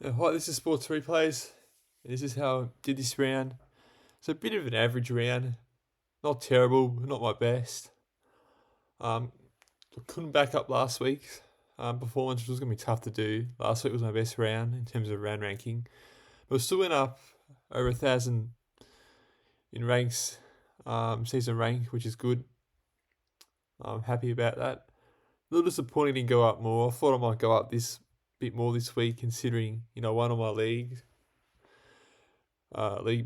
Hi, this is SportsReplays. This is how I did this round. It's a bit of an average round. Not terrible, not my best. I couldn't back up last week's performance, which was going to be tough to do. Last week was my best round in terms of round ranking. But we still went up over 1,000 in ranks, season rank, which is good. I'm happy about that. A little disappointed it didn't go up more. I thought I might go up this bit more this week, considering one of my league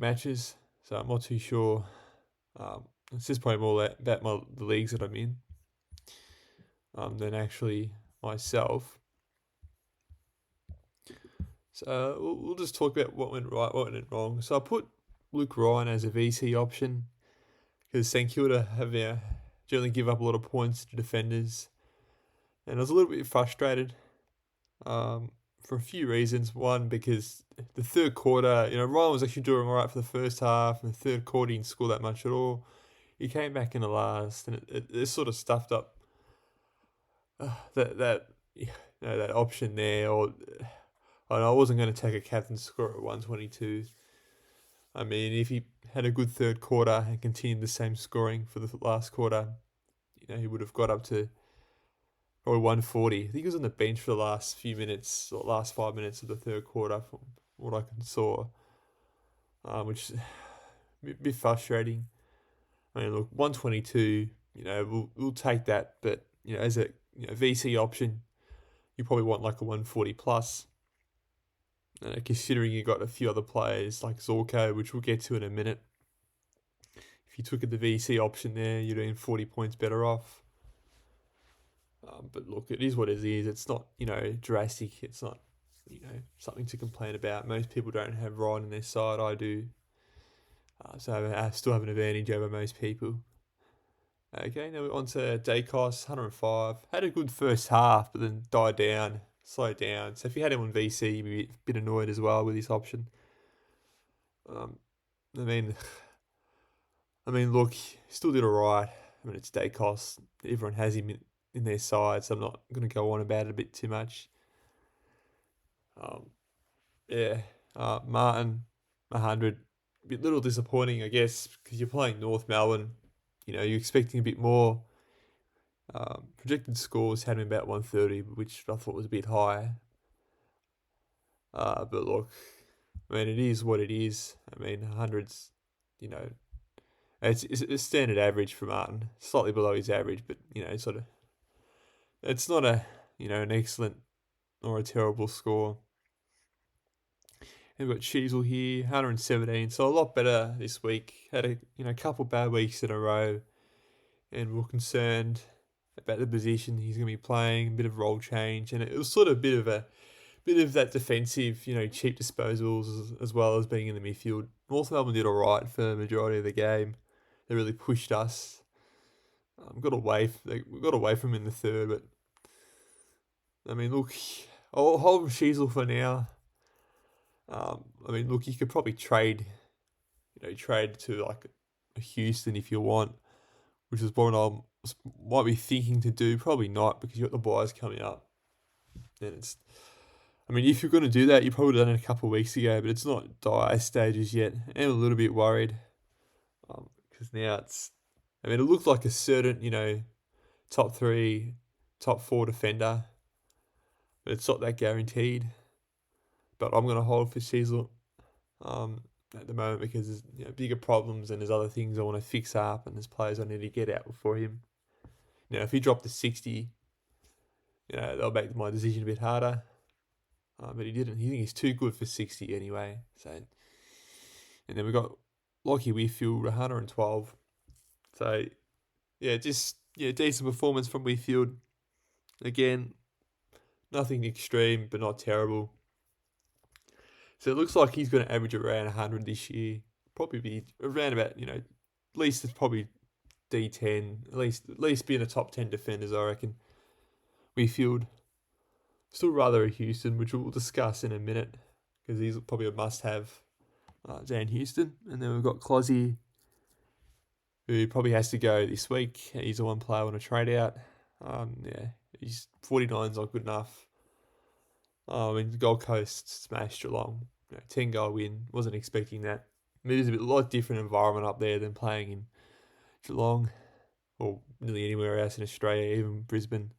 matches. So I'm not too sure. It's just probably more about the leagues that I'm in than actually myself. So we'll just talk about what went right, what went wrong. So I put Luke Ryan as a VC option because St Kilda have generally give up a lot of points to defenders, and I was a little bit frustrated for a few reasons. One, because the third quarter, Ryan was actually doing all right for the first half, and the third quarter he didn't score that much at all. He came back in the last, and it sort of stuffed up that option there. Or I wasn't going to take a captain score at 122. I mean, if he had a good third quarter and continued the same scoring for the last quarter, he would have got up to probably 140. I think he was on the bench for the last few minutes, or last 5 minutes of the third quarter, from what I saw, which is a bit frustrating. I mean, look, 122, we'll take that, but as a VC option, you probably want like a 140 plus. Considering you got a few other players like Zorko, which we'll get to in a minute. If you took the VC option there, you're doing 40 points better off. But look, it is what it is. It's not, drastic. It's not, something to complain about. Most people don't have Ryan on their side. I do. So I still have an advantage over most people. Okay, now we're on to Dacos, 105. Had a good first half, but then died down, slowed down. So if you had him on VC, you'd be a bit annoyed as well with this option. I mean, look, still did alright. I mean, it's Dacos. Everyone has him in their side, so I'm not going to go on about it a bit too much. Martin, 100. A little disappointing, I guess, because you're playing North Melbourne. You're expecting a bit more. Projected scores had him about 130, which I thought was a bit high. But look, I mean, it is what it is. I mean, 100's, it's a standard average for Martin, slightly below his average, but it's not an excellent or a terrible score. And we've got Sheasel here, 117, so a lot better this week. Had a couple bad weeks in a row, and we're concerned about the position he's going to be playing, a bit of role change, and it was sort of a bit of that defensive, cheap disposals as well as being in the midfield. North Melbourne did all right for the majority of the game. They really pushed us. We got away from him in the third, but I mean, look, I'll hold Sheasel for now. I mean, look, you could probably trade to like a Houston if you want, which is what I might be thinking to do. Probably not, because you got the buys coming up. And if you're going to do that, you probably done it a couple of weeks ago, but it's not dire stages yet. I'm a little bit worried because now it looked like a certain, top 3, top 4 defender, but it's not that guaranteed. But I'm going to hold for Sheasel at the moment because there's bigger problems and there's other things I want to fix up and there's players I need to get out before him. If he dropped to 60, that'll make my decision a bit harder. But he didn't. He thinks he's too good for 60 anyway. So, and then we got Lockie Whitfield, 112. So, decent performance from Whitfield. Again, nothing extreme, but not terrible. So it looks like he's going to average around 100 this year. Probably be around about, at least it's probably D10. At least be in the top 10 defenders, I reckon. Whitfield. Still rather a Houston, which we'll discuss in a minute, because he's probably a must-have, Dan Houston. And then we've got Closy, who probably has to go this week. He's the one player I want to trade out. He's 49's not good enough. The Gold Coast smashed Geelong. 10-goal win. Wasn't expecting that. I mean, it is a lot different environment up there than playing in Geelong or nearly anywhere else in Australia, even Brisbane.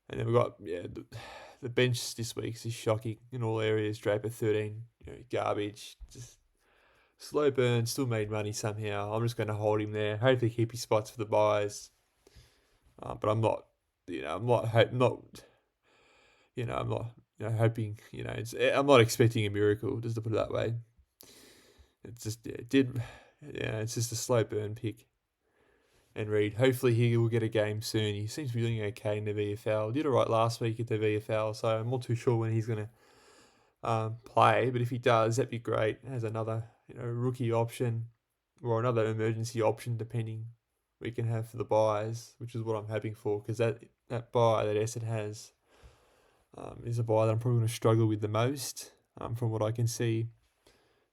And then we've got, the bench this week is shocking in all areas. Draper 13, garbage. Just slow burn, still made money somehow. I'm just going to hold him there. Hopefully keep his spots for the buys. But I'm not, I'm not hoping, I'm not expecting a miracle, just to put it that way. It's just, it's just a slow burn pick. And Reed, hopefully he will get a game soon. He seems to be doing okay in the VFL. Did all right last week at the VFL, so I'm not too sure when he's going to play. But if he does, that'd be great as another rookie option or another emergency option, depending we can have for the buys, which is what I'm hoping for, because that buy that Essendon has is a buy that I'm probably going to struggle with the most from what I can see.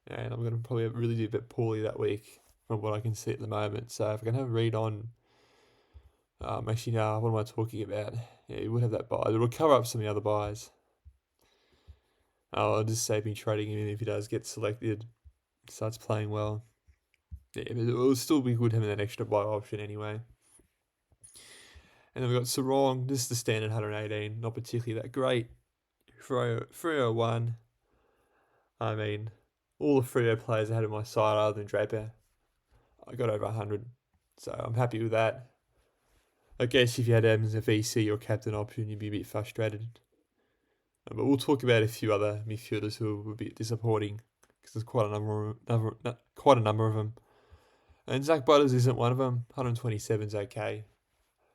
And I'm going to probably really do a bit poorly that week from what I can see at the moment. So if I can have a read on, what am I talking about? Yeah, you would have that buy. It'll cover up some of the other buys. I'll just save me trading him if he does get selected, starts playing well. Yeah, but it will still be good having that extra buy option anyway. And then we've got Sarong, just the standard 118, not particularly that great. 301. I mean, all the Freo players I had on my side other than Draper, I got over 100. So I'm happy with that. I guess if you had him as a VC or captain option, you'd be a bit frustrated. But we'll talk about a few other midfielders who were a bit disappointing, because there's quite a number of them. And Zach Butters isn't one of them. 127 is okay.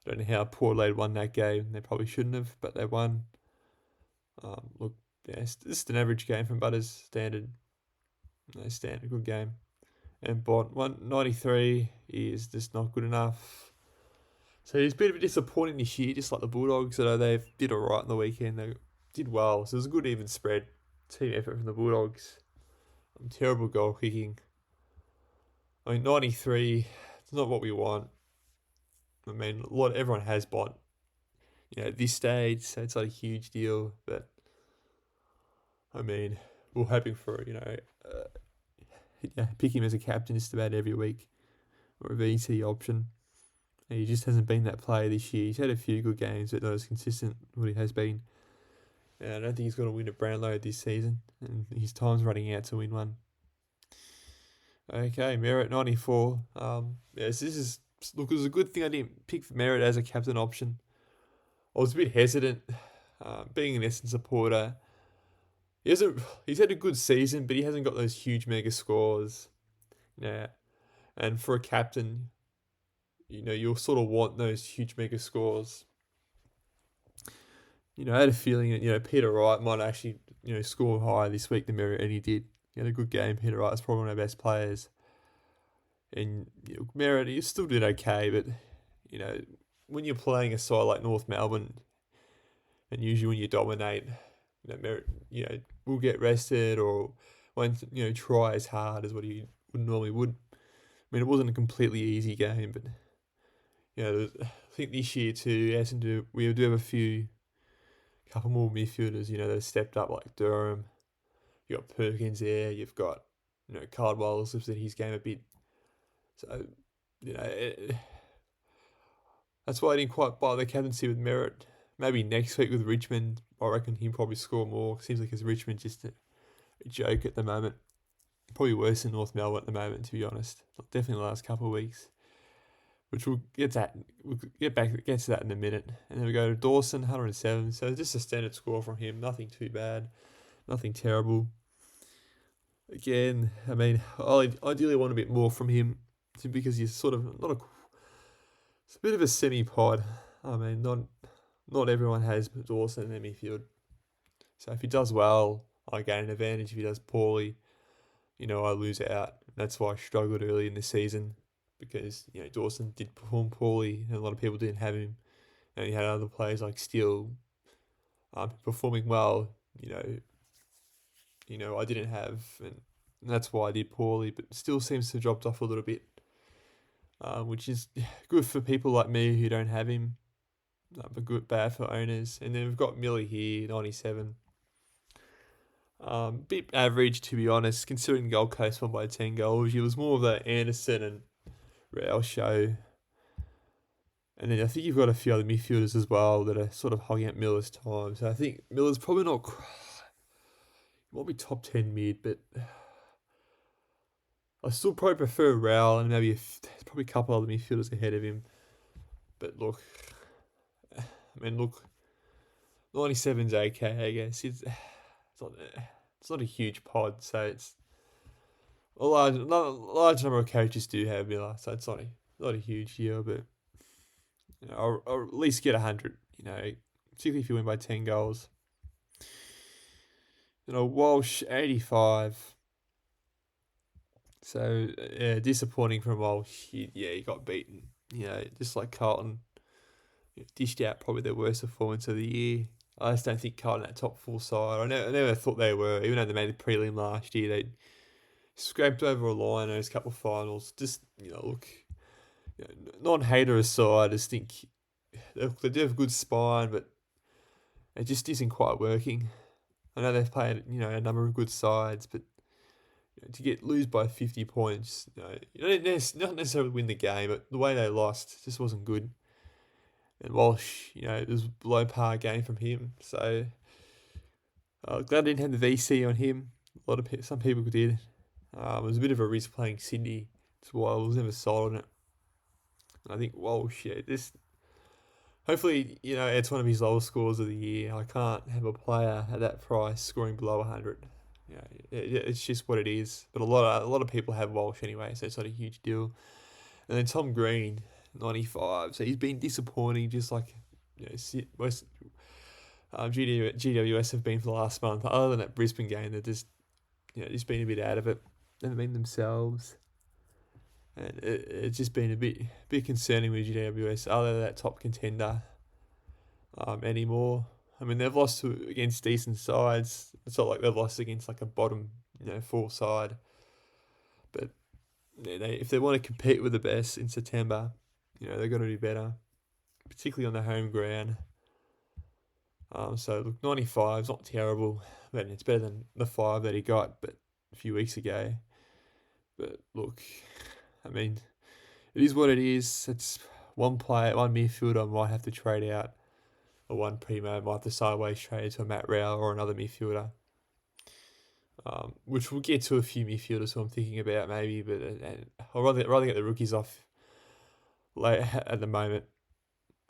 I don't know how Port Adelaide won that game. They probably shouldn't have, but they won. It's just an average game from Butters. Standard, good game. And Bont 193 is just not good enough. So he's been a bit disappointing this year, just like the Bulldogs. So they did all right on the weekend. They did well. So it was a good even spread. Team effort from the Bulldogs. Terrible goal kicking. 93, it's not what we want. Everyone has Bont, at this stage, so it's not a huge deal. But we're hoping for pick him as a captain just about every week, or a VC option. And he just hasn't been that player this year. He's had a few good games, but not as consistent what he has been. And I don't think he's going to win a Brownlow this season, and his time's running out to win one. Okay, Merritt 94. It was a good thing I didn't pick Merritt as a captain option. I was a bit hesitant, being an Essendon supporter. He's had a good season, but he hasn't got those huge mega scores. Yeah, and for a captain, you'll sort of want those huge mega scores. I had a feeling that Peter Wright might actually score higher this week than Merritt, and he did. He had a good game. Peter Wright's probably one of our best players. And Merritt, he still did okay, but when you're playing a side like North Melbourne, and usually when you dominate, Merritt, will get rested or won't try as hard as what he normally would. It wasn't a completely easy game, but I think this year too, we do have a couple more midfielders, that have stepped up, like Durham. You got Perkins there. You've got Cardwell's lifted his game a bit. So that's why I didn't quite buy the captaincy with Merritt. Maybe next week with Richmond, I reckon he'll probably score more. Seems like his Richmond just a joke at the moment. Probably worse than North Melbourne at the moment, to be honest. Definitely the last couple of weeks. Which we'll get to that in a minute. And then we go to Dawson, 107. So just a standard score from him. Nothing too bad. Nothing terrible. Again, I ideally want a bit more from him, because he's sort of it's a bit of a semi-pod. Not everyone has Dawson in their midfield. So if he does well, I gain an advantage. If he does poorly, I lose out. That's why I struggled early in the season, because Dawson did perform poorly and a lot of people didn't have him, and he had other players like Steele performing well. I didn't have, and that's why I did poorly. But still seems to have dropped off a little bit, which is good for people like me who don't have him. but good bad for owners. And then we've got Millie here, 97. Bit average, to be honest, considering Gold Coast won by 10 goals. It was more of the Anderson and Real show. And then I think you've got a few other midfielders as well that are sort of hogging up Miller's time. So I think Miller's probably not... He might be top 10 mid, but I still probably prefer Raul and maybe there's probably a couple other midfielders ahead of him. But look, 97's okay, I guess. It's not a huge pod, so it's a large number of coaches do have Miller, so it's not a huge deal, but I'll at least get 100, particularly if you win by 10 goals. Walsh, 85. So, disappointing from Walsh. He got beaten. Just like Carlton, dished out probably their worst performance of the year. I just don't think Carlton that top full side. I never thought they were, even though they made the prelim last year. They scraped over a line in those couple of finals. Just, non-hater aside, I just think they do have a good spine, but it just isn't quite working. I know they've played, a number of good sides, but to lose by 50 points, not necessarily win the game, but the way they lost just wasn't good. And Walsh, it was a below par game from him. So glad I didn't have the VC on him. Some people did. It was a bit of a risk playing Sydney. That's why I was never sold on it. And I think Walsh, hopefully, it's one of his lowest scores of the year. I can't have a player at that price scoring below 100. It's just what it is. But a lot of people have Walsh anyway, so it's not a huge deal. And then Tom Green, 95. So he's been disappointing, just like most GWS have been for the last month. Other than that Brisbane game, they're just been a bit out of it. They haven't been themselves, and it's just been a bit concerning with GWS. Other than that top contender anymore. I mean, they've lost against decent sides. It's not like they've lost against like a bottom, 4 side. But if they want to compete with the best in September, they've got to do better, particularly on the home ground. So look, 95 is not terrible, but it's better than the 5 that he got, but a few weeks ago. But look, I mean, it is what it is. It's one midfielder might have to trade out. Or one primo might have to sideways trade to a Matt Rao or another midfielder. Which we'll get to a few midfielders who I'm thinking about maybe, but I'd rather get the rookies off at the moment.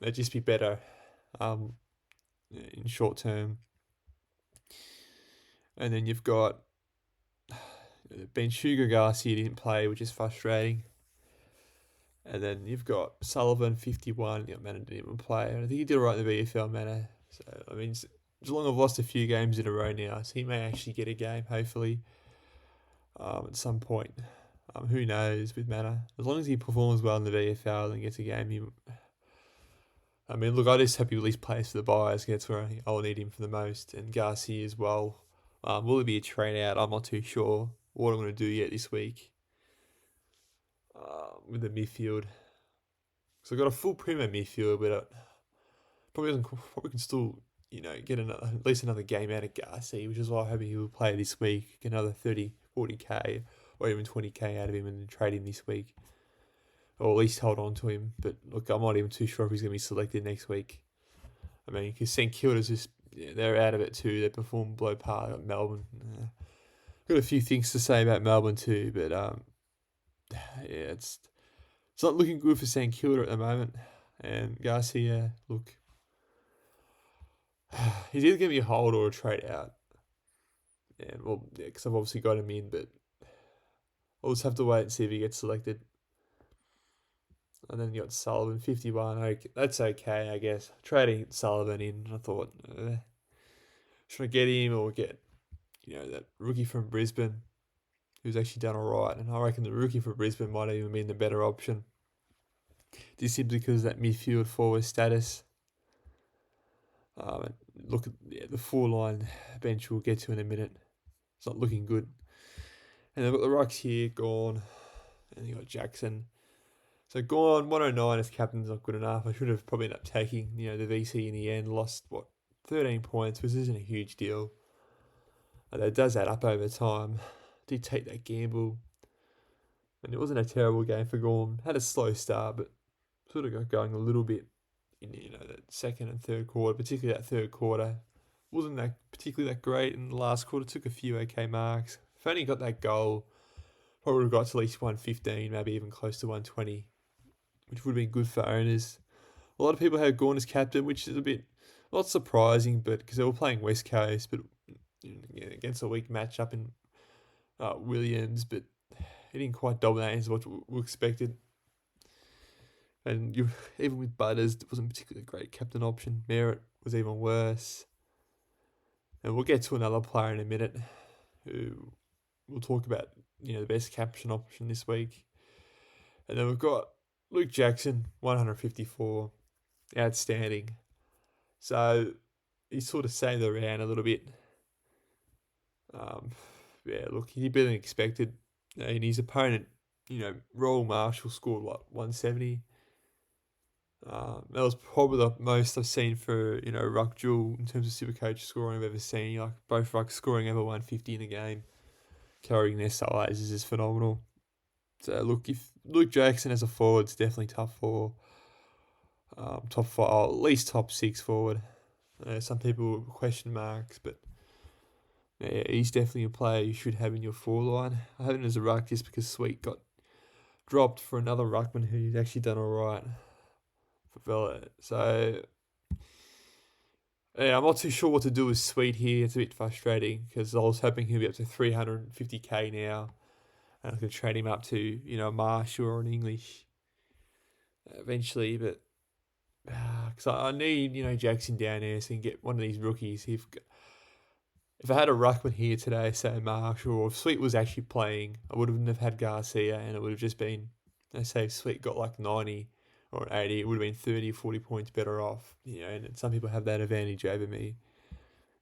It'd just be better in short term. And then you've got Ben Sugar Garcia didn't play, which is frustrating. And then you've got Sullivan, 51. Manor didn't even play. And I think he did all right in the VFL Manor. So, I mean, Geelong have lost a few games in a row now, so he may actually get a game, hopefully, at some point. Who knows with Manor? As long as he performs well in the VFL and gets a game, I just hope he at least plays for the Buyers. That's where I'll need him for the most. And Garcia as well. Will it be a trade out? I'm not too sure what I'm going to do yet this week. With the midfield, so I've got a full primo midfield, but probably can still get at least another game out of Garcia, which is why I'm hoping he will play this week, get another 30, 40k or even 20k out of him and then trade him this week, or at least hold on to him. But look, I'm not even too sure if he's going to be selected next week. I mean, because St Kilda's just they're out of it too. They performed below par at Melbourne. Got a few things to say about Melbourne too, but it's not looking good for St Kilda at the moment. And Garcia, look, he's either going to be a hold or a trade out. And because I've obviously got him in, but I'll just have to wait and see if he gets selected. And then you got Sullivan, 51. Okay, that's okay, I guess. Trading Sullivan in, I thought, should I get him or get, that rookie from Brisbane who's actually done all right? And I reckon the rookie from Brisbane might have even been the better option. Just simply because of that midfield forward status. Look at the 4-line bench we'll get to in a minute. It's not looking good. And they've got the rucks here gone. And you got Jackson. So gone 109 as captain's not good enough. I should have probably ended up taking, the VC in the end. Lost 13 points, which isn't a huge deal. And it does add up over time. Did take that gamble. And it wasn't a terrible game for Gorm. Had a slow start, but sort of got going a little bit in that second and third quarter, particularly that third quarter. Wasn't that particularly that great in the last quarter. Took a few okay marks. If only got that goal, probably would have got to at least 115, maybe even close to 120, which would have been good for owners. A lot of people had Gorn as captain, which is a bit not surprising, but because they were playing West Coast, but against a weak matchup in Williams, but he didn't quite dominate as what we expected. And even with Butters, it wasn't particularly a great captain option. Merritt was even worse. And we'll get to another player in a minute who we'll talk about, the best captain option this week. And then we've got Luke Jackson, 154. Outstanding. So he's sort of saved around a little bit. Look, he did better than expected. And his opponent, Royal Marshall scored 170. That was probably the most I've seen for ruck duel in terms of Supercoach scoring I've ever seen. Like both rucks scoring over 150 in a game, carrying their size is just phenomenal. So look, if Luke Jackson as a forward, it's definitely top four, top five, or at least top six forward. Some people question marks, but yeah, he's definitely a player you should have in your forward line. I have him as a ruck just because Sweet got dropped for another ruckman who's actually done all right for Villa. So yeah, I'm not too sure what to do with Sweet here. It's a bit frustrating because I was hoping he'd be up to 350k now, and I could trade him up to a Marshall or an English eventually. But because I need Jackson down there so I can get one of these rookies. If I had a ruckman here today, say Marshall, or if Sweet was actually playing, I wouldn't have had Garcia, and it would have just been, say if Sweet got like 90 or 80, it would have been 30, 40 points better off. And some people have that advantage over me.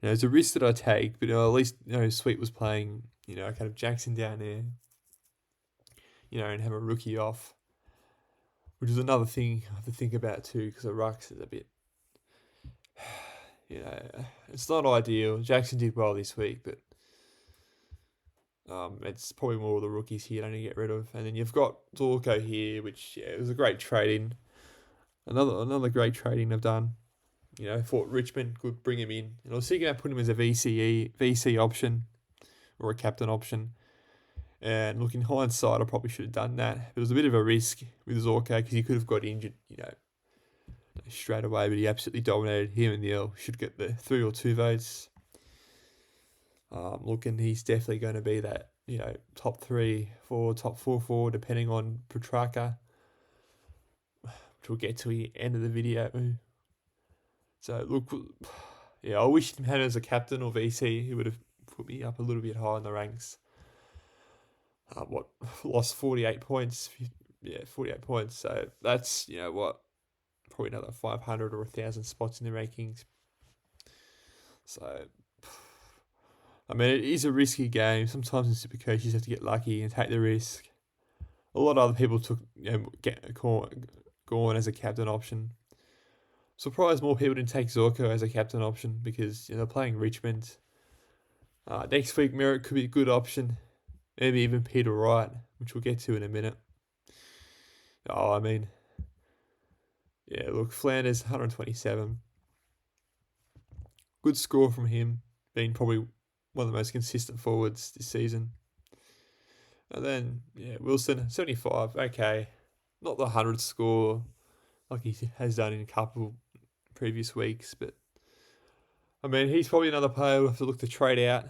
It's a risk that I take, but at least Sweet was playing. I kind of Jackson down there, and have a rookie off, which is another thing I have to think about too, because the rucks is a bit. It's not ideal. Jackson did well this week, but it's probably more of the rookies here I need to get rid of. And then you've got Zorko here, which it was a great trade-in. Another great trade-in I've done. Thought Richmond could bring him in. And I was thinking about putting him as a VC option or a captain option. And looking hindsight, I probably should have done that. It was a bit of a risk with Zorko because he could have got injured, straight away, but he absolutely dominated. Him and Neil should get the 3 or 2 votes. Looking, he's definitely going to be that, top 3 for top 4 depending on Petrarca, which we'll get to the end of the video. So look, I wish him had as a captain or VC. He would have put me up a little bit higher in the ranks. Lost 48 points. 48 points. So that's, probably another 500 or 1,000 spots in the rankings. So, I mean, it is a risky game. Sometimes in Supercoach, you just have to get lucky and take the risk. A lot of other people took Gorn as a captain option. Surprised more people didn't take Zorko as a captain option because they're playing Richmond. Next week, Merritt could be a good option. Maybe even Peter Wright, which we'll get to in a minute. Look, Flanders, 127. Good score from him, being probably one of the most consistent forwards this season. And then, Wilson, 75. Okay, not the 100 score like he has done in a couple previous weeks, but I mean, he's probably another player we'll have to look to trade out.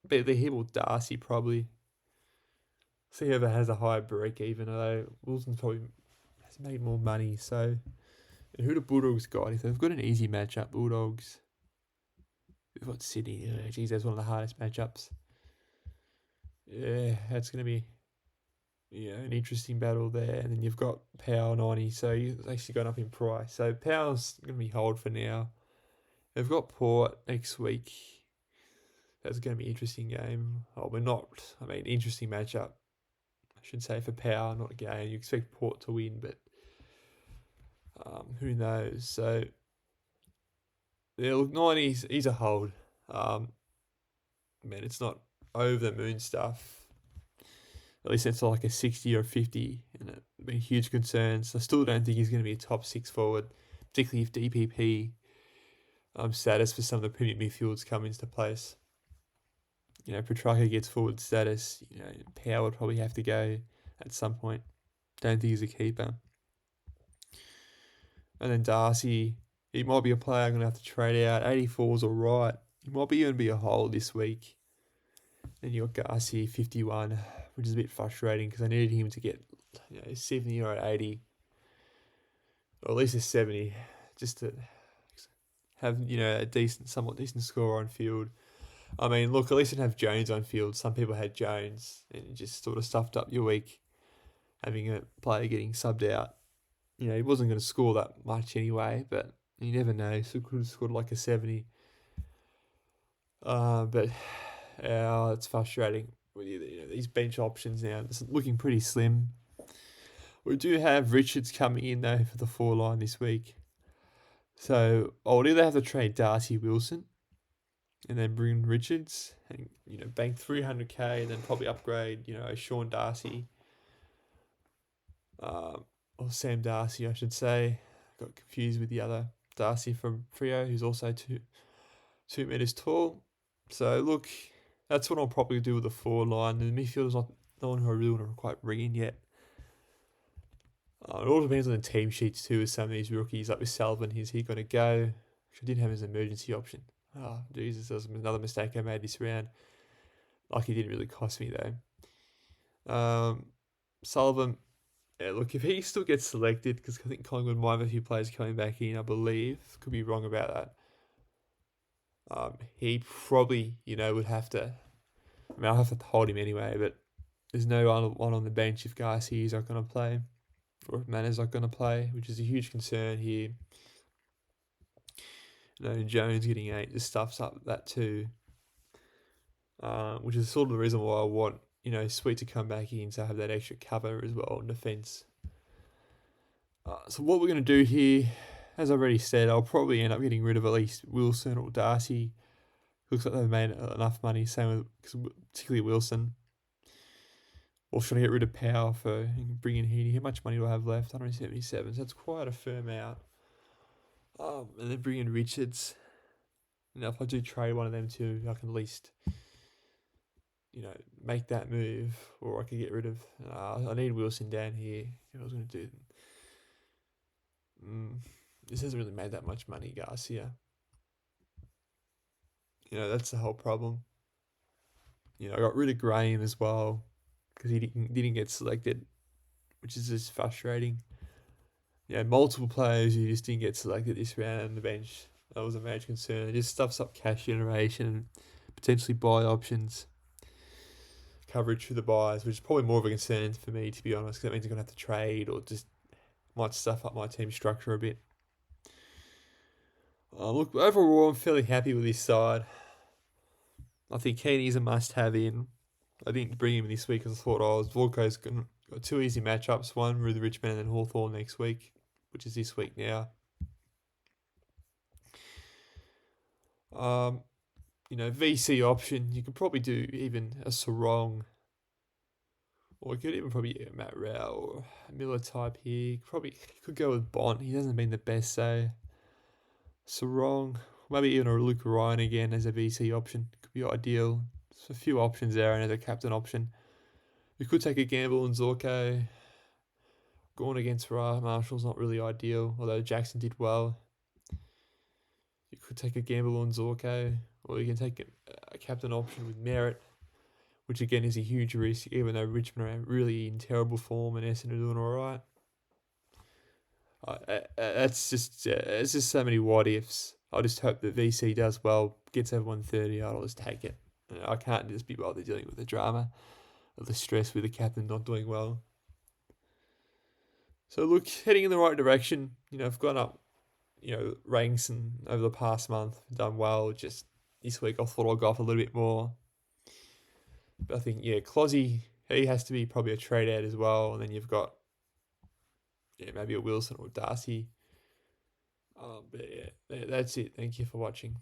But him or Darcy probably. See whoever has a higher break even, although Wilson's probably has made more money. So, and who the Bulldogs got? If they've got an easy matchup, Bulldogs. We've got Sydney. Geez, that's one of the hardest matchups. Yeah, that's going to be an interesting battle there. And then you've got Powell 90, so you've actually gone up in price. So Powell's going to be hold for now. They've got Port next week. That's going to be an interesting game. Interesting matchup. should say, for power, not a game. You expect Port to win, but who knows? So, yeah, look, 90s, he's a hold. Man, it's not over the moon stuff. At least it's like a 60 or a 50, and it's been huge concerns. I still don't think he's going to be a top 6 forward, particularly if DPP status for some of the premium midfields come into place. Petrarca gets forward status. Power would probably have to go at some point. Don't think he's a keeper. And then Darcy, he might be a player I'm going to have to trade out. 84's all right. He might be even be a hold this week. Then you got Darcy, 51, which is a bit frustrating because I needed him to get 70 or 80, or at least a 70, just to have a somewhat decent score on field. I mean, look, at least I didn't have Jones on field. Some people had Jones, and it just sort of stuffed up your week, having a player getting subbed out. He wasn't going to score that much anyway, but you never know. So could have scored like a 70. But it's frustrating with these bench options now. It's looking pretty slim. We do have Richards coming in though for the 4 line this week. So I would either have to trade Darcy Wilson and then bring Richards and bank 300k and then probably upgrade Sean Darcy, or Sam Darcy I should say. Got confused with the other Darcy from Freo, who's also 2 meters tall. So look, that's what I'll probably do with the 4 line. The midfield is not the one who I really want to quite bring in yet. It all depends on the team sheets too with some of these rookies. Like with Sullivan, is he going to go? I didn't have his emergency option. Oh, Jesus, that was another mistake I made this round. Lucky didn't really cost me though. Sullivan, yeah, look, if he still gets selected, because I think Collingwood might have a few players coming back in, I believe. Could be wrong about that. He probably, would have to... I mean, I'll have to hold him anyway, but there's no one on the bench if Garcia is not going to play, or if Manners not going to play, which is a huge concern here. Jones getting 8 just stuffs up that too, which is sort of the reason why I want, Sweet to come back in to have that extra cover as well in defence. So what we're going to do here, as I already said, I'll probably end up getting rid of at least Wilson or Darcy. Looks like they've made enough money, same with particularly Wilson. Or should I get rid of Power for bringing in Heaney? How much money do I have left? 177, so that's quite a fair amount. And then bring in Richards. If I do trade one of them two, I can at least, make that move. Or I could get rid of... I need Wilson down here. If I was going to do... This hasn't really made that much money, Garcia. That's the whole problem. I got rid of Graham as well because he didn't get selected, which is just frustrating. Multiple players who just didn't get selected this round on the bench. That was a major concern. It just stuffs up cash generation and potentially buy options. Coverage for the buys, which is probably more of a concern for me, to be honest, because that means I'm going to have to trade or just might stuff up my team structure a bit. Look, overall, I'm fairly happy with this side. I think Heaney's a must-have in. I didn't bring him this week because I thought Volko's got 2 easy matchups, one with Richmond and then Hawthorn next week, which is this week now. VC option, you could probably do even a Sarong, or you could even probably get Matt Rao or a Miller type here. Probably could go with Bond. He hasn't been the best, so Sarong, maybe even a Luke Ryan again as a VC option could be ideal. There's a few options there, and as a captain option, we could take a gamble on Zorko. Going against Marshall's not really ideal, although Jackson did well. You could take a gamble on Zorko, or you can take a captain option with Merritt, which again is a huge risk, even though Richmond are really in terrible form and Essendon are doing alright. It's just so many what ifs. I just hope that VC does well, gets over 130. I'll just take it. I can't just be bothered dealing with the drama of the stress with the captain not doing well. So look, heading in the right direction. I've gone up, ranks and over the past month, done well. Just this week I thought I'd go off a little bit more. But I think, Clozzy he has to be probably a trade out as well. And then you've got maybe a Wilson or Darcy. But yeah, that's it. Thank you for watching.